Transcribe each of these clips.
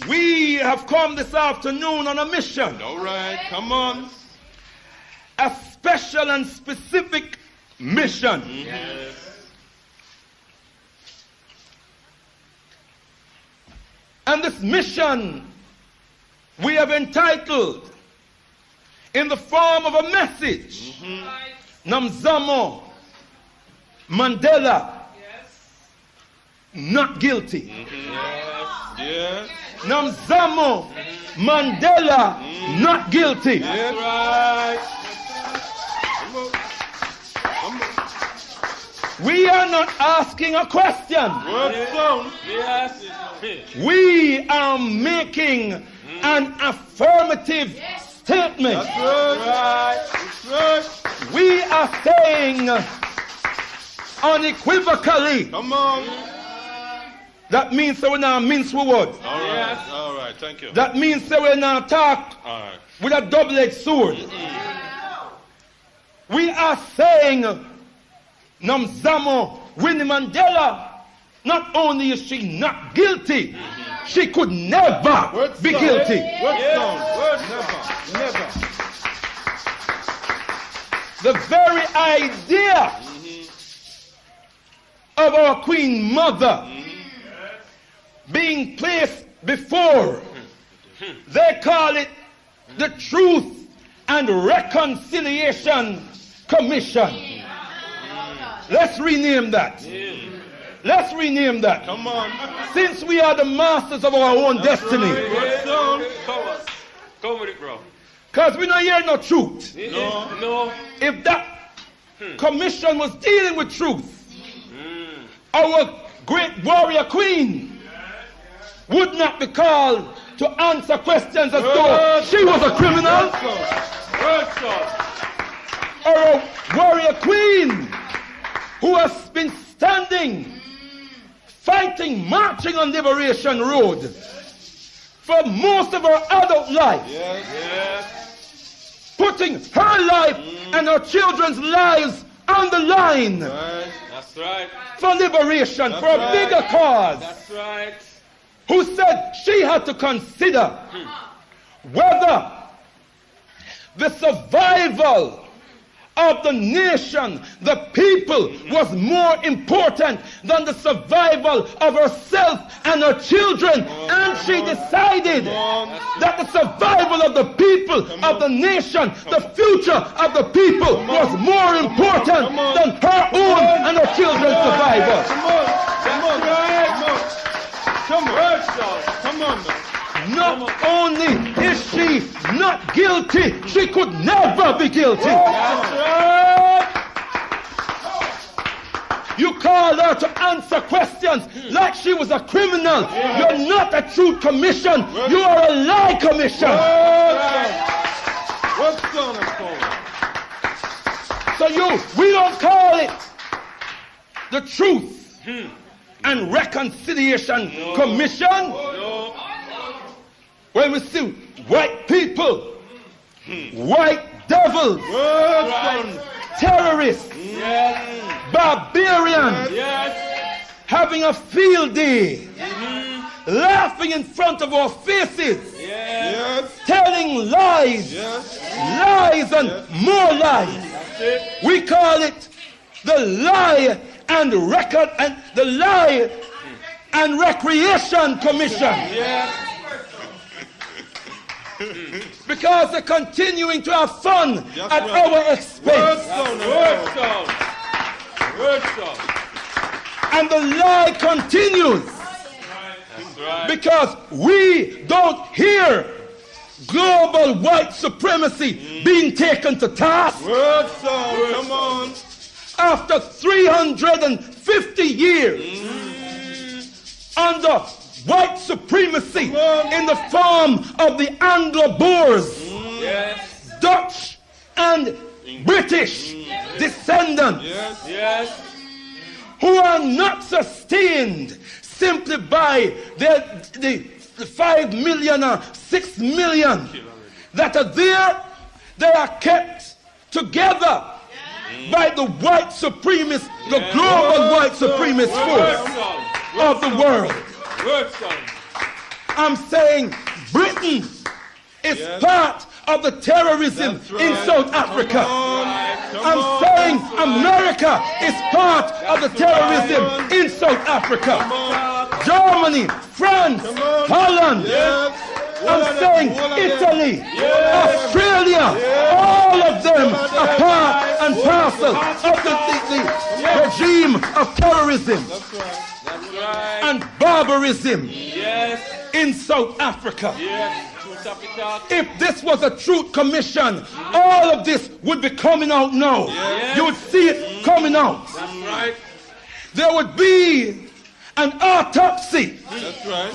We have come this afternoon on a mission. All right, come on. A special and specific mission. Yes. And this mission we have entitled in the form of a message, Nomzamo Mandela, not guilty. Yes. Nomzamo Mandela, not guilty. That's right. Come on. We are not asking a question. What's on? Yes. We are making an affirmative statement. That's right. That's right. We are saying unequivocally. Come on. That means that we're not mince with words. All right. All right. Thank you. That means that we're not talk All right. with a double-edged sword. We are saying Nomzamo Winnie Mandela, not only is she not guilty, she could never be guilty. What's on? Never. The very idea of our Queen Mother being placed before, they call it the Truth and Reconciliation Commission. Let's rename that. Let's rename that. Come on. Since we are the masters of our own destiny. What's on? Come with it, bro. Because we don't hear no truth. No. If that commission was dealing with truth, our great warrior queen would not be called to answer questions as though she was a criminal. Or a warrior queen who has been standing, fighting, marching on Liberation Road for most of her adult life. Putting her life and her children's lives on the line. That's right. For liberation, for a bigger cause. That's right. Who said she had to consider whether the survival of the nation, the people, was more important than the survival of herself and her children. And she decided that the survival of the people, of the nation, the future of the people was more important than her own and her children's survival. Come on. Not only is she not guilty, she could never be guilty. You called her to answer questions like she was a criminal. You're not a truth commission. You are a lie commission. What's on it for? So we don't call it the Truth and Reconciliation Commission. When we see white people, white devils, terrorists, barbarians, having a field day, laughing in front of our faces, telling lies, lies and more lies. We call it the Lie and Recreation Commission. Because they're continuing to have fun at our expense. And the lie continues. Because we don't hear global white supremacy being taken to task. Come on. After 350 years under white supremacy in the form of the Anglo-Boers, Dutch and British descendants, who are not sustained simply by the 5 million or 6 million that are there. They are kept together by the white supremacist, the global white supremacist force of the world. I'm saying Britain is part of the terrorism in South Africa. I'm saying America is part of the terrorism in South Africa. Germany, France, Holland. I'm saying Italy, Australia, all of them are part and parcel of the regime of terrorism and barbarism in South Africa. If this was a truth commission, all of this would be coming out now. You would see it coming out. That's right. There would be an autopsy. That's right.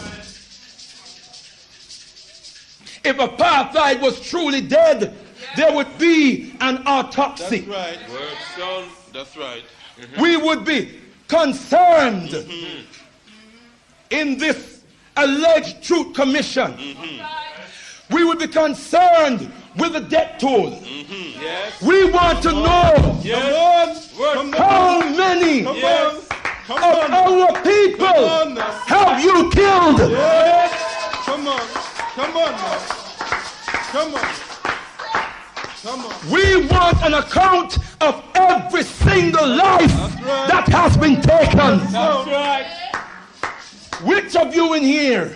If apartheid was truly dead, there would be an autopsy. That's right. Word, son. That's right. We would be concerned in this alleged truth commission. We would be concerned with the death toll. Yes. We want to know how many of our people have you killed? Come on. Come on now. Come on. Come on. We want an account of every single life that has been taken. That's right. Which of you in here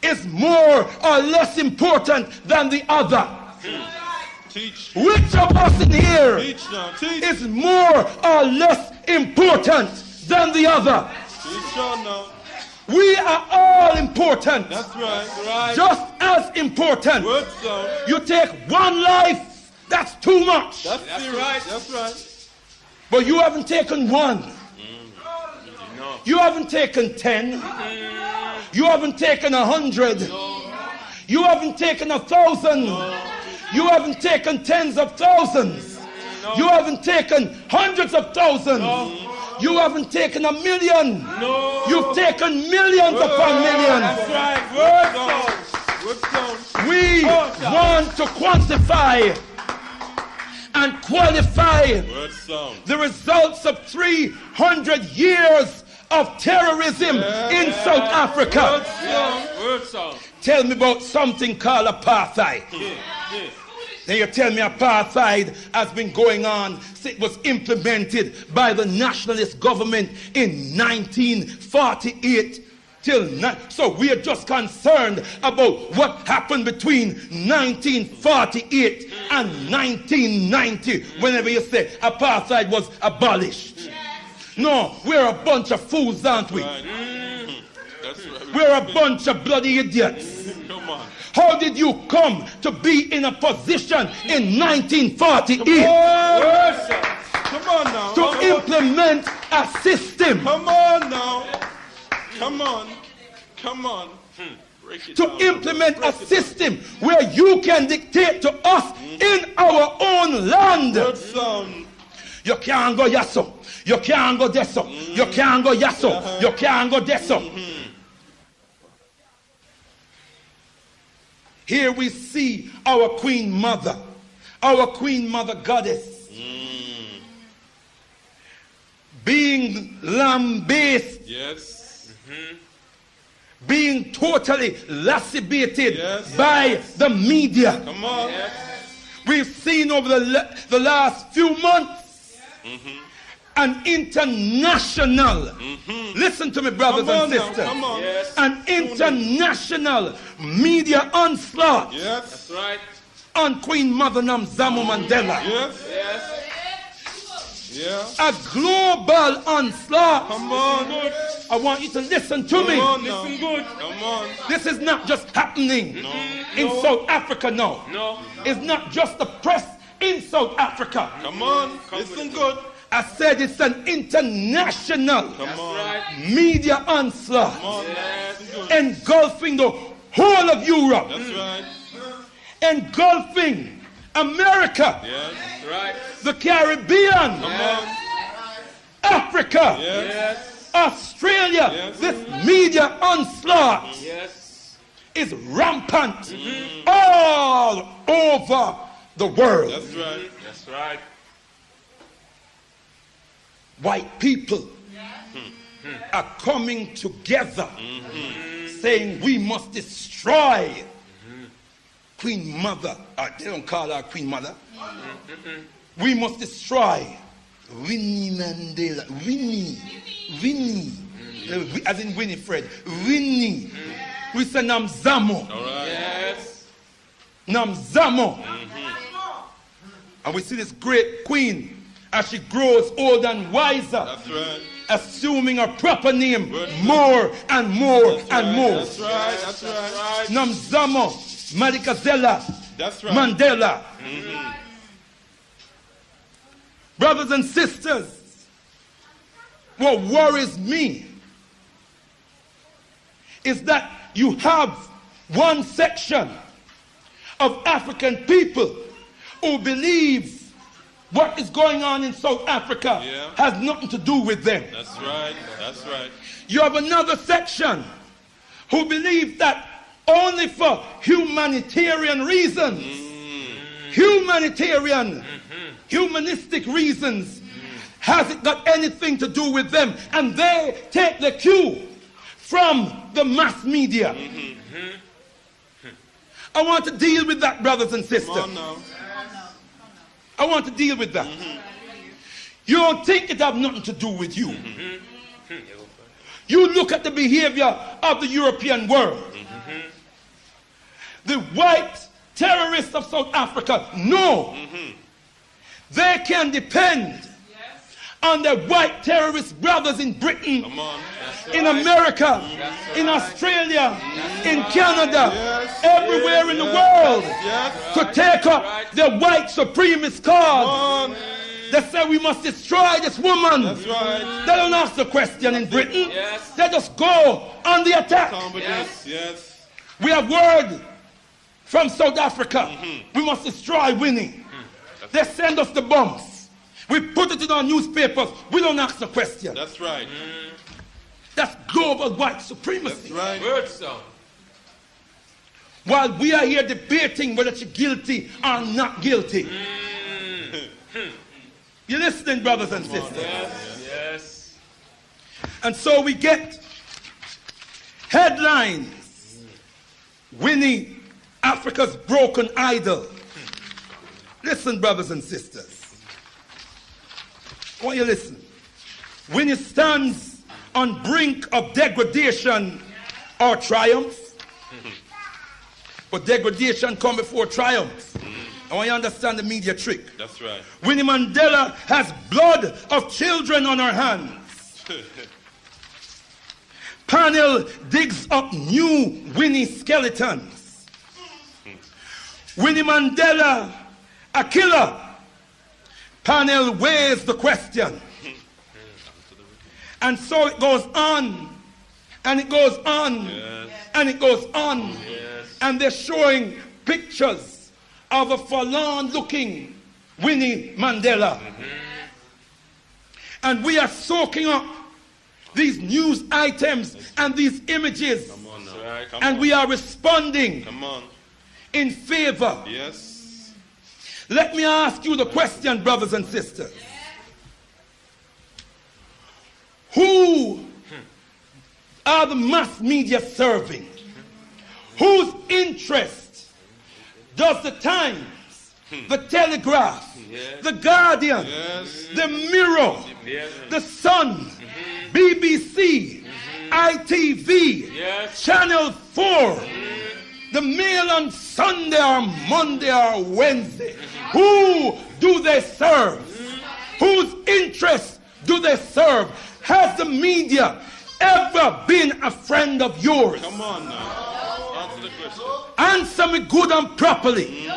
is more or less important than the other? Teach. Which of us in here Teach now. Teach. is more or less important than the other? Teach on now. We are all important. That's right. Right. Just as important. Word sound. You take one life, that's too much. That's serious. right. That's right. But you haven't taken one. No. You haven't taken 10. You haven't taken 100. You haven't taken 1,000. You haven't taken tens of thousands. You haven't taken hundreds of thousands. You haven't taken 1 million. No. You've taken millions upon millions. That's right. Word, son. Word sound. We want to quantify and qualify Word sound. the results of 300 years of terrorism in South Africa. Word, son. Tell me about something called apartheid. Then you tell me apartheid has been going on since it was implemented by the nationalist government in 1948 till now. So we are just concerned about what happened between 1948 and 1990 whenever you say apartheid was abolished. No, we're a bunch of fools, aren't we? That's right. We're a bunch of bloody idiots. Come on. How did you come to be in a position in 1948 Word, son. Come on now. to implement a system, Come on now. Come on. Come on. Break it to down. implement Break a it system where you can dictate to us in our own land? down. Word sound. You can't go yasso, you can't go deso, you can't go yasso, you can't go deso. Here we see our Queen Mother Goddess, being lambasted, Yes. being totally lacerated Yes. by the media. Come on. We've seen over the last few months an international, listen to me, brothers Come on and now. sisters, Come on. Yes. an international media onslaught Yes. That's right. on Queen Mother Nomzamo Mandela. Yes. Yes. Yeah. A global onslaught. Come on. I want you to listen to me. Come on now. Listen good. Come on. This is not just happening in No. South Africa now. No. It's not just the press in South Africa. Come on. Come Listen with good. I said it's an international That's on. right. media onslaught Come on. Yes. Listen good. engulfing the whole of Europe, That's right. engulfing America, Yes. That's right. the Caribbean, Come on. Africa, Yes. Yes. Australia. Yes. This media onslaught Yes. is rampant all over the world. That's right. That's right. White people are coming together saying we must destroy Queen Mother. They don't call her Queen Mother. We must destroy Winnie Mandela. Winnie. As in Winifred. Winnie. We say Nomzamo. Right. Yes. Nomzamo. And we see this great queen as she grows older and wiser. That's right. Assuming a proper name more and more and more. That's right. That's right. Nomzamo That's right. Madikazela-Mandela. Brothers and sisters, what worries me is that you have one section of African people who believe what is going on in South Africa has nothing to do with them. That's right. That's right. You have another section who believe that only for humanitarian reasons, humanistic reasons, has it got anything to do with them, and they take the cue from the mass media. I want to deal with that, brothers and sisters. Come on now. I want to deal with that. You don't think it have nothing to do with you. You look at the behavior of the European world. The white terrorists of South Africa know they can depend on their white terrorist brothers in Britain, Come on. in America, in Australia, in Canada, everywhere in the world, to take up the white supremacist cause. Come on. They say we must destroy this woman. That's right. They don't ask the question in Britain. Yes. They just go on the attack. Come with this. Yes. We have word from South Africa. We must destroy Winnie. They send us the bombs. We put it in our newspapers. We don't ask the question. That's right. That's global white supremacy. That's right. Word sound. While we are here debating whether she's guilty or not guilty. You listening, brothers and sisters? Yes. And so we get headlines. Winnie, Africa's broken idol. Listen, brothers and sisters. I want you to listen. Winnie stands on brink of degradation or triumph. But degradation comes before triumph. I want you to understand the media trick. That's right. Winnie Mandela has blood of children on her hands. Panel digs up new Winnie skeletons. Winnie Mandela, a killer. Panel weighs the question. And so it goes on, and it goes on, and it goes on. And they're showing pictures of a forlorn-looking Winnie Mandela. And we are soaking up these news items and these images. Come on now. Come And on. we are responding Come on. in favor. Yes. Let me ask you the question, brothers and sisters. Who are the mass media serving? Whose interest does the Times, the Telegraph, the Guardian, the Mirror, the Sun, BBC, ITV, Channel 4, the Mail on Sunday or Monday or Wednesday? Who do they serve? Whose interests do they serve? Has the media ever been a friend of yours? Come on now. Answer the question. Answer me good and properly.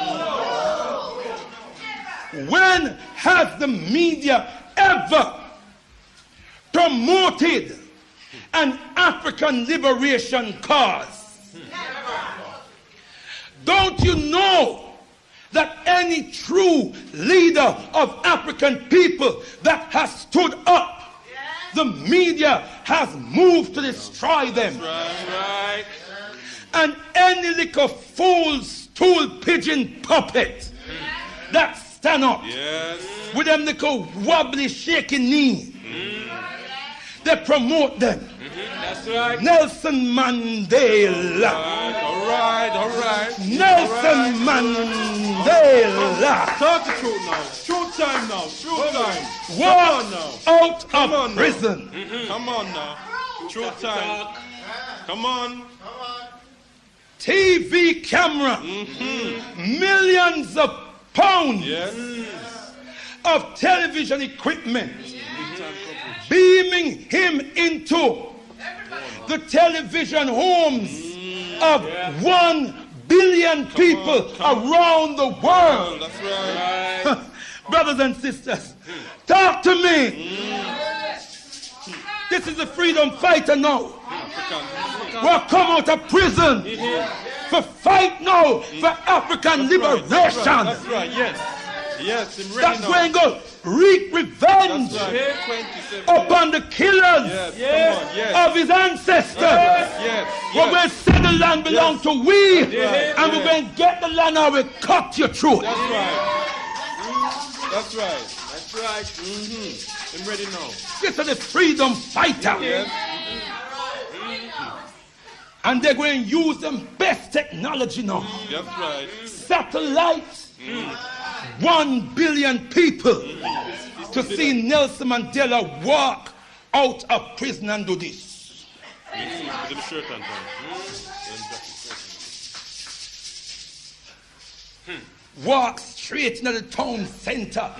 When has the media ever promoted an African liberation cause? Don't you know that any true leader of African people that has stood up, the media has moved to destroy them? Right. And any little fool, stool pigeon puppet that stand up with them little wobbly, shaky knee, they promote them. That's right. Nelson Mandela. All right. Nelson Mandela. Talk the truth now. Truth time now. Truth time. Walked out Come of on now. prison. Come on now. Truth time. Come on. TV camera. Millions of pounds Yes. of television equipment. Beaming him into the television homes of 1 billion people around the world. That's right. Brothers and sisters, talk to me. This is a freedom fighter now. We'll come out of prison for fight now for African liberation. That's right. Yes. Yes. I'm ready That's now. going to wreak revenge That's right. 27. upon the killers Yes. Come on. Yes. of his ancestors. Yes. We're going to say the land belongs to we, right. and we're going to get the land or we cut your throat. That's right. That's right. That's right. I'm ready now. This is the freedom fighter. Yes. And they're going to use the best technology now. That's right. Satellites. 1 billion people to see Nelson Mandela walk out of prison and do this. With the shirt on. Walk straight into the town center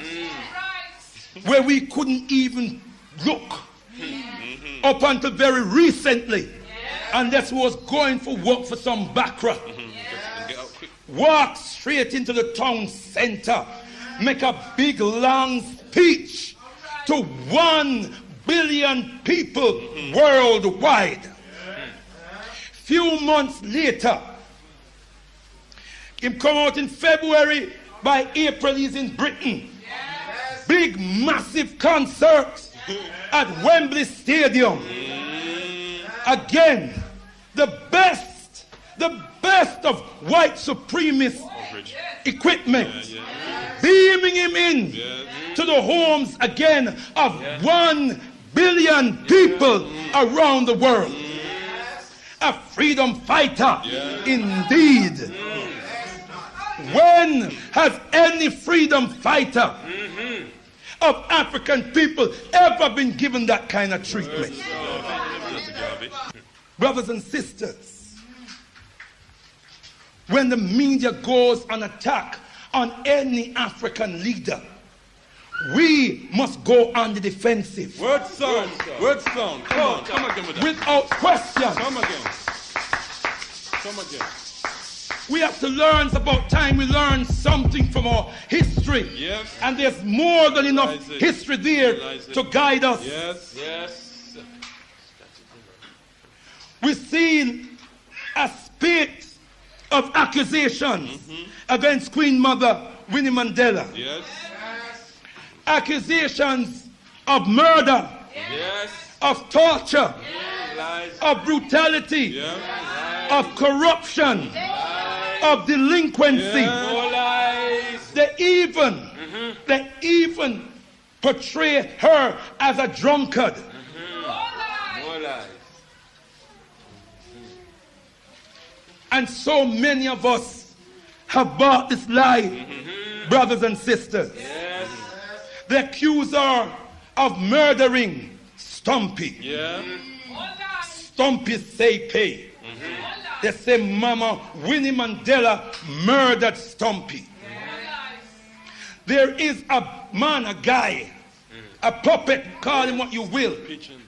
where we couldn't even look up until very recently, unless we was going for work for some backra. Get out quick. Walk straight into the town center, make a big long speech to 1 billion people worldwide. Few months later, him come out in February, by April he's in Britain. Big massive concerts at Wembley Stadium. Again, the best of white supremacist equipment, beaming him in to the homes again of 1 billion people around the world. A freedom fighter indeed. When has any freedom fighter of African people ever been given that kind of treatment? Brothers and sisters, when the media goes on attack on any African leader, we must go on the defensive. Word sound. Word sound. Come on. Come again with that. Without question. Come again. Come again. We have to learn. It's about time we learn something from our history. Yes. And there's more than enough Realize it. history there Realize it. to guide us. Yes. Yes. We've seen a spate of accusations against Queen Mother Winnie Mandela. Yes. Accusations of murder, Yes. of torture, Lies. of brutality, Yeah. of corruption, of delinquency. Yeah. More lies. They even portray her as a drunkard. More lies. And so many of us have bought this lie, brothers and sisters. Yes. They accuse her of murdering Stumpy. Yeah. Stumpy say pay. They say Mama Winnie Mandela murdered Stumpy. There is a man, a guy, a puppet, call him what you will, Preaching.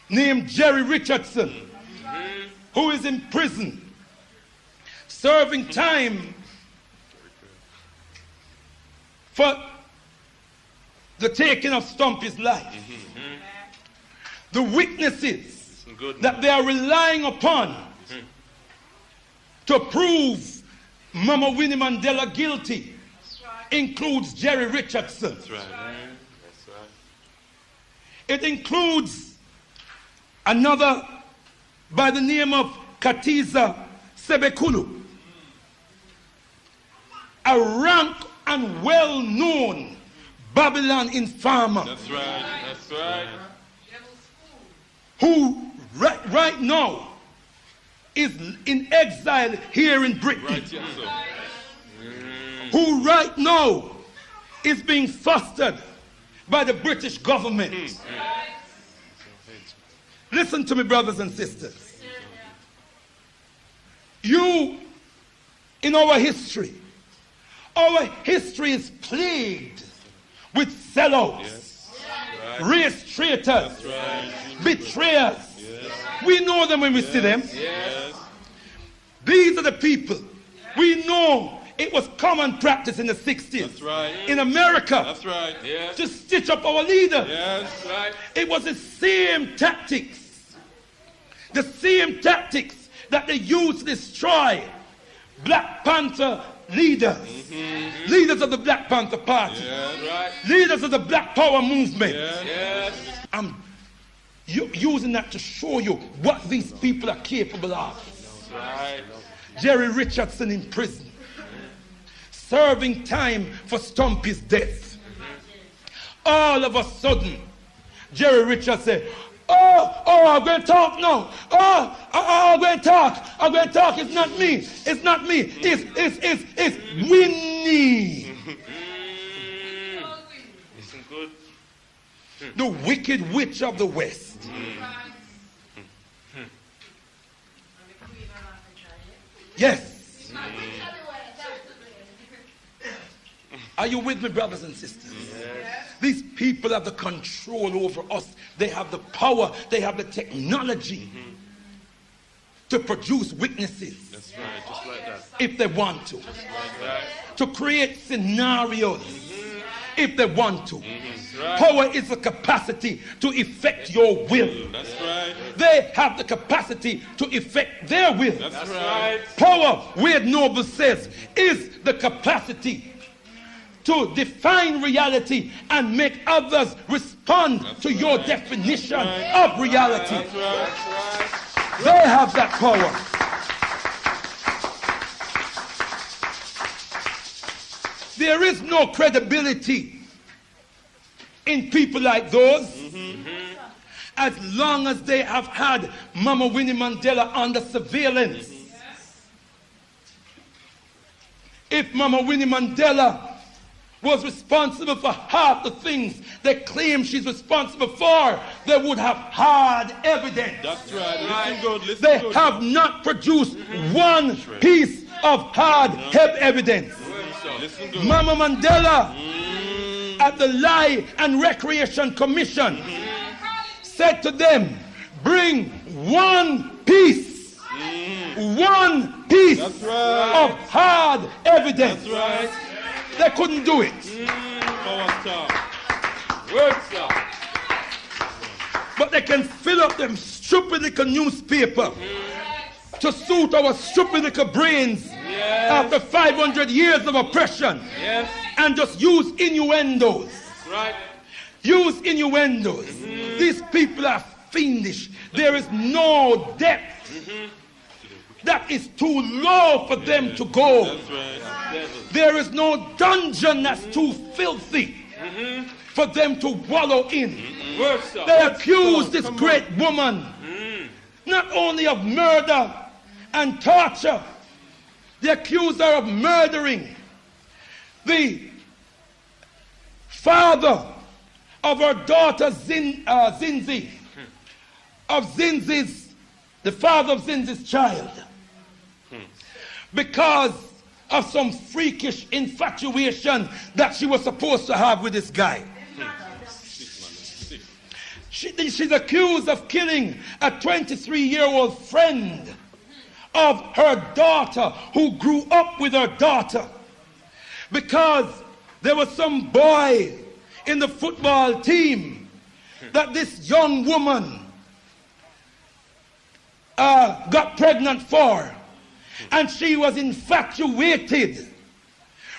named Jerry Richardson, who is in prison, serving time for the taking of Stumpy's life. The witnesses Good. that they are relying upon to prove Mama Winnie Mandela guilty includes Jerry Richardson. That's right. That's right. It includes another by the name of Katiza Sebekulu, a rank and well-known Babylon informer. That's right. That's right. who right now is in exile here in Britain, Right, yes, sir. who right now is being fostered by the British government. Listen to me, brothers and sisters. You, in our history is plagued with sellouts, Yes. race traitors, Right. betrayers. Yes. We know them when we see them. Yes. These are the people. We know it was common practice in the 60s. That's right. In America, That's right. Yes. to stitch up our leaders. Yes. Right. It was the same tactics. The same tactics that they used to destroy Black Panther leaders. Leaders of the Black Panther Party. Yes. Right. Leaders of the Black Power movement. Yes. Yes. I'm using that to show you what these people are capable of. Right. Jerry Richardson in prison, serving time for Stumpy's death. All of a sudden, Jerry Richardson said, I'm going to talk now. I'm going to talk. I'm going to talk. It's not me. It's not me. It's Winnie. Listen good. The wicked witch of the West. Yes. Are you with me, brothers and sisters? These people have the control over us. They have the power. They have the technology to produce witnesses That's right. Just like that. if they want to. Right. To create scenarios if they want to. Right. Power is the capacity to effect your will. That's right. They have the capacity to effect their will. That's That's right. right. Power, Wade Noble says, is the capacity to define reality and make others respond to your definition of reality. That's right. They have that power. There is no credibility in people like those as long as they have had Mama Winnie Mandela under surveillance. If Mama Winnie Mandela was responsible for half the things they claim she's responsible for, they would have hard evidence. That's right. Listen good. Listen They good. have not produced one piece of hard evidence. Listen good. Mama Mandela at the Lie and Recreation Commission said to them, bring one piece That's right. of hard evidence. That's right. They couldn't do it. Power star. Word, sir. But they can fill up them stupid little newspaper to suit our stupid little brains after 500 years of oppression Yes. and just use innuendos. Right. Use innuendos. These people are fiendish. There is no depth. That is too low for them to go. That's right. Devil. There is no dungeon that's too filthy for them to wallow in. Word, sir. They accuse this great woman not only of murder and torture, they accuse her of murdering the father of her daughter Zinzi, the father of Zinzi's child, because of some freakish infatuation that she was supposed to have with this guy. She's accused of killing a 23-year-old friend of her daughter who grew up with her daughter, because there was some boy in the football team that this young woman got pregnant for, and she was infatuated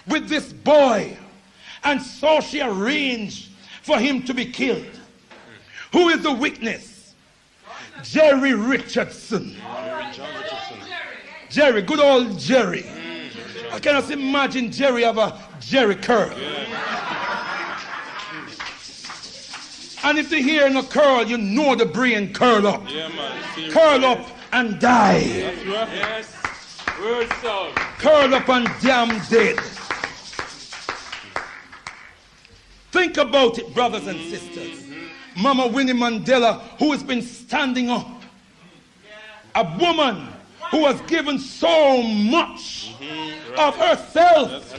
with this boy, and so she arranged for him to be killed. Who is the witness? Jerry Richardson. Jerry, good old Jerry. I cannot imagine Jerry have a Jerry curl. And if you hear no curl, you know the brain curl up. Yeah, man. Curl up and die. That's right. Yes. Word sound. Curl up and damn dead. Think about it, brothers and sisters. Mama Winnie Mandela, who has been standing up. A woman who has given so much of herself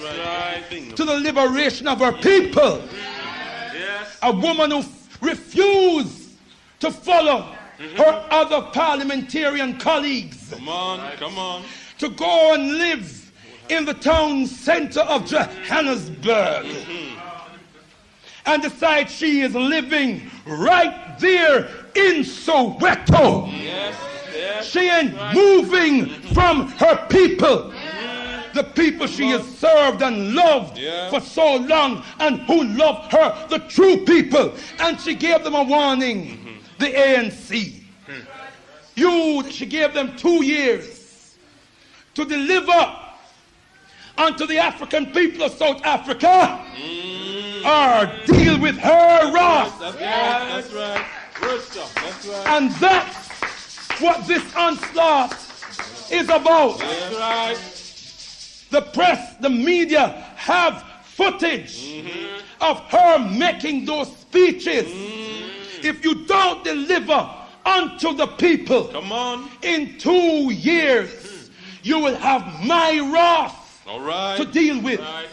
to the liberation of her people. Yes. A woman who refused to follow her other parliamentarian colleagues Come on, come on. to go and live in the town center of Johannesburg and decide she is living right there in Soweto. Yes. Yes. She ain't moving from her people. The people she has served and loved for so long and who loved her, the true people. And she gave them a warning, the ANC. She gave them 2 years to deliver unto the African people of South Africa or deal with her wrath. That's right. That's right. Word stuff. That's right. And that's what this onslaught is about. That's right. The press, the media have footage of her making those speeches. If you don't deliver unto the people Come on. in 2 years, you will have my wrath All right. to deal with. Right.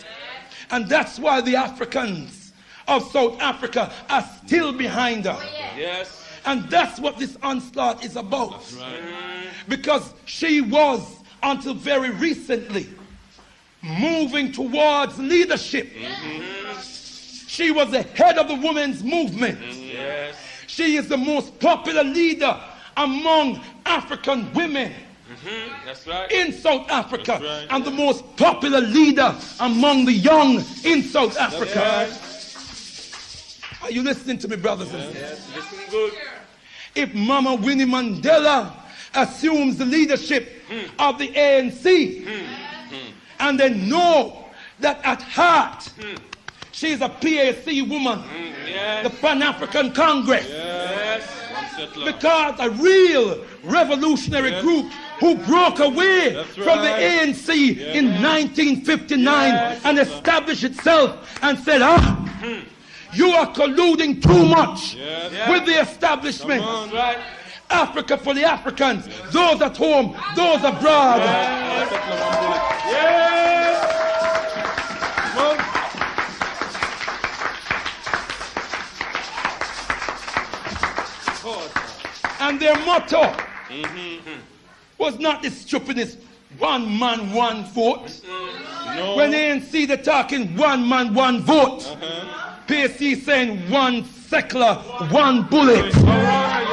And that's why the Africans of South Africa are still behind her. Yes. And that's what this onslaught is about. Right. Because she was, until very recently, moving towards leadership. She was the head of the women's movement. Yes. She is the most popular leader among African women That's right. in South Africa. That's right. And the most popular leader among the young in South Africa. right. Are you listening to me, brothers and sisters? Yes. Listen good. If Mama Winnie Mandela assumes the leadership of the ANC, and they know that at heart she is a PAC woman, Yes. the Pan-Afrikan Congress, Yes. One settler. because a real revolutionary group who broke away That's from the right. ANC in 1959 and established itself and said, you are colluding too much Yes. with the establishment. Come on. Right. Africa for the Africans, those at home, those abroad. One settler, one bullet. Yes. Come on. And their motto was not the stupidest one man, one vote. No. When ANC they're talking one man, one vote. PAC saying one secular, one bullet. All right.